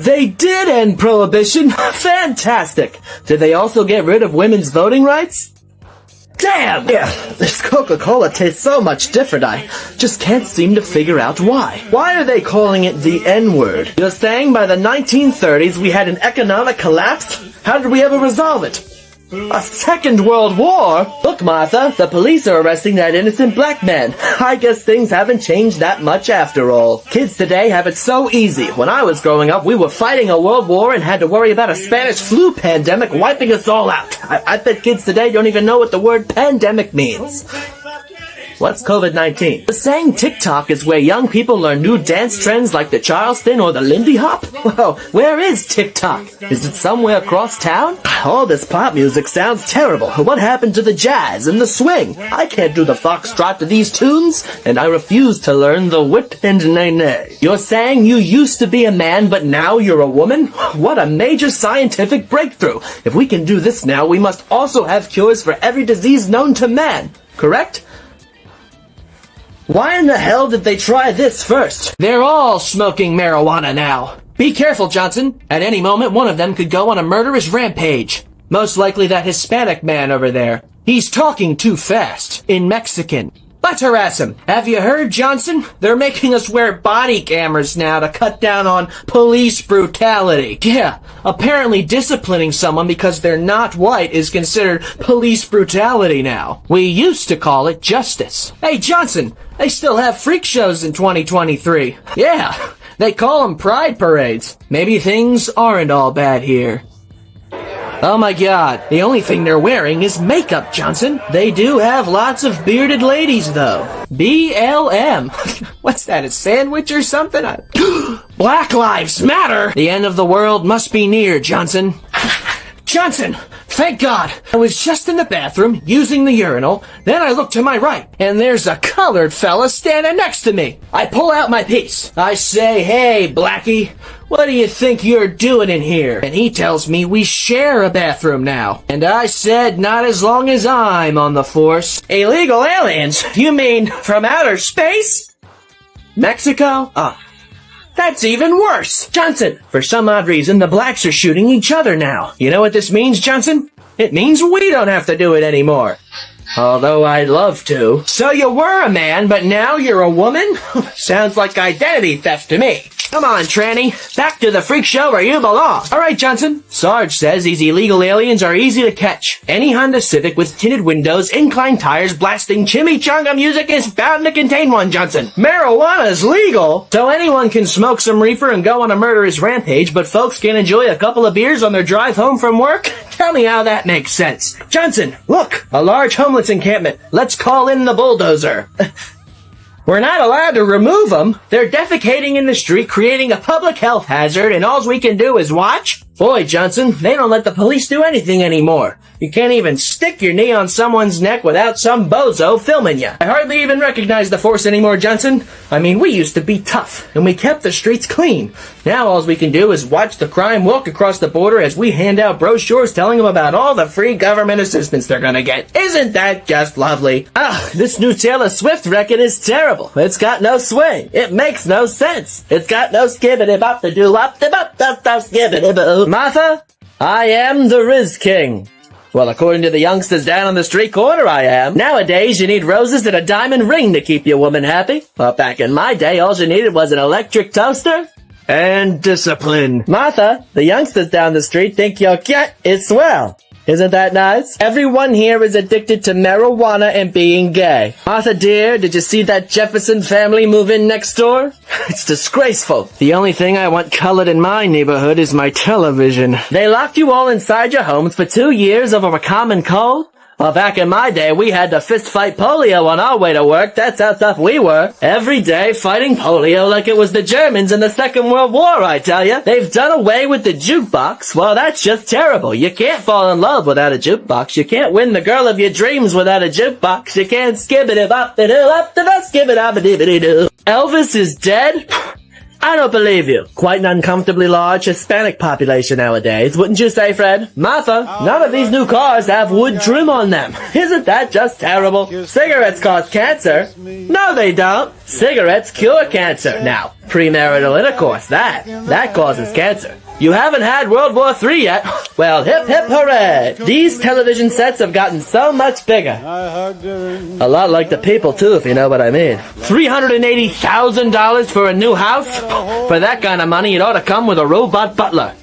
They did end prohibition. Fantastic. Did they also get rid of women's voting rights? Damn! Yeah, this Coca-Cola tastes so much different, I just can't seem to figure out why. Why are they calling it the N-word? You're saying by the 1930s we had an economic collapse? How did we ever resolve it? A second world war? Look, Martha, the police are arresting that innocent black man. I guess things haven't changed that much after all. Kids today have it so easy. When I was growing up, we were fighting a world war and had to worry about a Spanish flu pandemic wiping us all out. I bet kids today don't even know what the word pandemic means. What's COVID-19? The saying TikTok is where young people learn new dance trends like the Charleston or the Lindy Hop? Well, where is TikTok? Is it somewhere across town? All this pop music sounds terrible. What happened to the jazz and the swing? I can't do the foxtrot to these tunes, and I refuse to learn the whip and nay-nay. You're saying you used to be a man, but now you're a woman? What a major scientific breakthrough. If we can do this now, we must also have cures for every disease known to man. Correct? Why in the hell did they try this first? They're all smoking marijuana now. Be careful, Johnson. At any moment, one of them could go on a murderous rampage. Most likely that Hispanic man over there. He's talking too fast. In Mexican. Let's harass him. Have you heard, Johnson? They're making us wear body cameras now to cut down on police brutality. Yeah, apparently disciplining someone because they're not white is considered police brutality now. We used to call it justice. Hey, Johnson, they still have freak shows in 2023. Yeah, they call them pride parades. Maybe things aren't all bad here. Oh my god, the only thing they're wearing is makeup, Johnson. They do have lots of bearded ladies, though. BLM. What's that, a sandwich or something? Black Lives Matter! The end of the world must be near, Johnson. Johnson! Thank God! I was just in the bathroom, using the urinal, then I look to my right, and there's a colored fella standing next to me. I pull out my piece. I say, hey, Blackie, what do you think you're doing in here? And he tells me we share a bathroom now. And I said, not as long as I'm on the force. Illegal aliens? You mean from outer space? Mexico? That's even worse! Johnson, for some odd reason, the blacks are shooting each other now. You know what this means, Johnson? It means we don't have to do it anymore. Although I'd love to. So you were a man, but now you're a woman? Sounds like identity theft to me. Come on, tranny. Back to the freak show where you belong. All right, Johnson. Sarge says these illegal aliens are easy to catch. Any Honda Civic with tinted windows, inclined tires, blasting chimichanga music is bound to contain one, Johnson. Marijuana's legal, so anyone can smoke some reefer and go on a murderous rampage, but folks can enjoy a couple of beers on their drive home from work? Tell me how that makes sense. Johnson, look, a large homeless encampment. Let's call in the bulldozer. We're not allowed to remove them. They're defecating in the street, creating a public health hazard, and all we can do is watch? Boy, Johnson, they don't let the police do anything anymore. You can't even stick your knee on someone's neck without some bozo filming you. I hardly even recognize the force anymore, Johnson. I mean, we used to be tough, and we kept the streets clean. Now all we can do is watch the crime walk across the border as we hand out brochures telling them about all the free government assistance they're gonna get. Isn't that just lovely? This new Taylor Swift record is terrible. It's got no swing. It makes no sense. It's got no skibbity-bop-to-do-up-to-bop-to-bop-skibbity-boo. Martha, I am the Riz King. Well, according to the youngsters down on the street corner, I am. Nowadays, you need roses and a diamond ring to keep your woman happy. But back in my day, all you needed was an electric toaster and discipline. Martha, the youngsters down the street think your cat is swell. Isn't that nice? Everyone here is addicted to marijuana and being gay. Martha dear, did you see that Jefferson family move in next door? It's disgraceful. The only thing I want colored in my neighborhood is my television. They locked you all inside your homes for 2 years over a common cold? Well, back in my day, we had to fist fight polio on our way to work. That's how tough we were. Every day fighting polio like it was the Germans in the Second World War, I tell you. They've done away with the jukebox. Well, that's just terrible. You can't fall in love without a jukebox. You can't win the girl of your dreams without a jukebox. You can't skip it up to do up to the skip it up a dibbity doo. Elvis is dead? I don't believe you. Quite an uncomfortably large Hispanic population nowadays, wouldn't you say, Fred? Martha, none of these new cars have wood trim on them. Isn't that just terrible? Cigarettes cause cancer. No, they don't. Cigarettes cure cancer. Now, premarital intercourse, that causes cancer. You haven't had World War III yet. Well, hip hip hooray! These television sets have gotten so much bigger. A lot like the people, too, if you know what I mean. $380,000 for a new house? For that kind of money, it ought to come with a robot butler.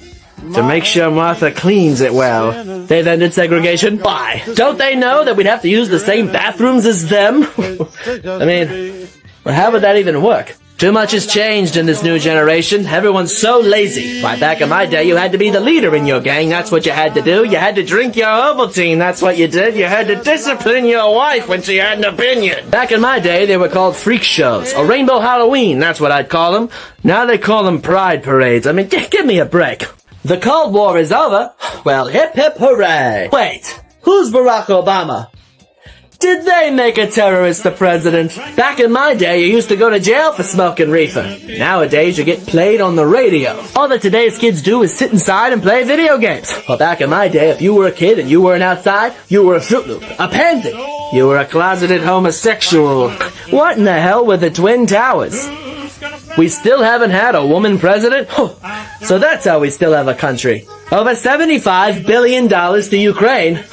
To make sure Martha cleans it well. They've ended segregation? Why? Don't they know that we'd have to use the same bathrooms as them? I mean, how would that even work? Too much has changed in this new generation. Everyone's so lazy. Why, back in my day, you had to be the leader in your gang. That's what you had to do. You had to drink your Ovaltine. That's what you did. You had to discipline your wife when she had an opinion. Back in my day, they were called freak shows. Or Rainbow Halloween, that's what I'd call them. Now they call them pride parades. I mean, give me a break. The Cold War is over. Well, hip hip hooray. Wait, who's Barack Obama? Did they make a terrorist the president? Back in my day, you used to go to jail for smoking reefer. Nowadays, you get played on the radio. All that today's kids do is sit inside and play video games. Well, back in my day, if you were a kid and you weren't outside, you were a Fruit Loop, a pansy. You were a closeted homosexual. What in the hell were the Twin Towers? We still haven't had a woman president? So that's how we still have a country. Over $75 billion to Ukraine.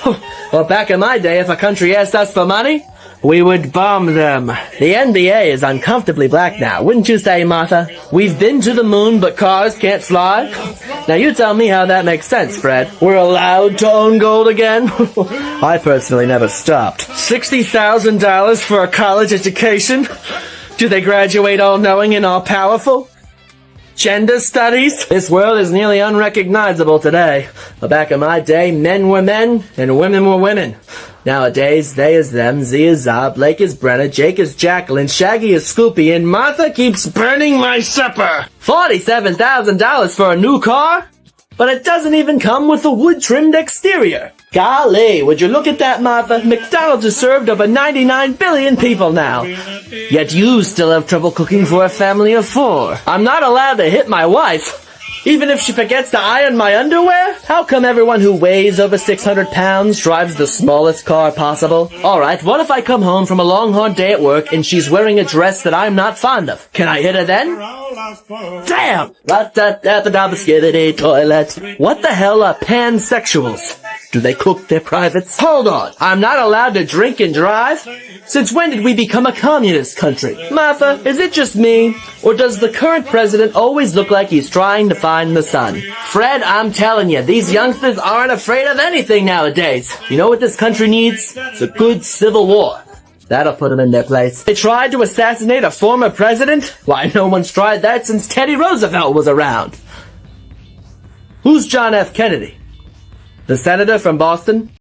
Well, back in my day, if a country asked us for money, we would bomb them. The NBA is uncomfortably black now, wouldn't you say, Martha? We've been to the moon, but cars can't fly? Now you tell me how that makes sense, Fred. We're allowed to own gold again? I personally never stopped. $60,000 for a college education? Do they graduate all-knowing and all-powerful? Gender studies? This world is nearly unrecognizable today. But back in my day, men were men and women were women. Nowadays, they is them, Z is za, Blake is Brenna, Jake is Jacqueline, Shaggy is Scoopy, and Martha keeps burning my supper. $47,000 for a new car? But it doesn't even come with a wood-trimmed exterior. Golly, would you look at that, Martha? McDonald's has served over 99 billion people now. Yet you still have trouble cooking for a family of 4. I'm not allowed to hit my wife. Even if she forgets to iron my underwear? How come everyone who weighs over 600 pounds drives the smallest car possible? Alright, what if I come home from a long hard day at work and she's wearing a dress that I'm not fond of? Can I hit her then? Damn! Rat-tat-tat-tat-tat-skiddity toilet. What the hell are pansexuals? Do they cook their privates? Hold on, I'm not allowed to drink and drive? Since when did we become a communist country? Martha, is it just me? Or does the current president always look like he's trying to find the sun? Fred, I'm telling you, these youngsters aren't afraid of anything nowadays. You know what this country needs? It's a good civil war. That'll put them in their place. They tried to assassinate a former president? Why, no one's tried that since Teddy Roosevelt was around. Who's John F. Kennedy? The senator from Boston?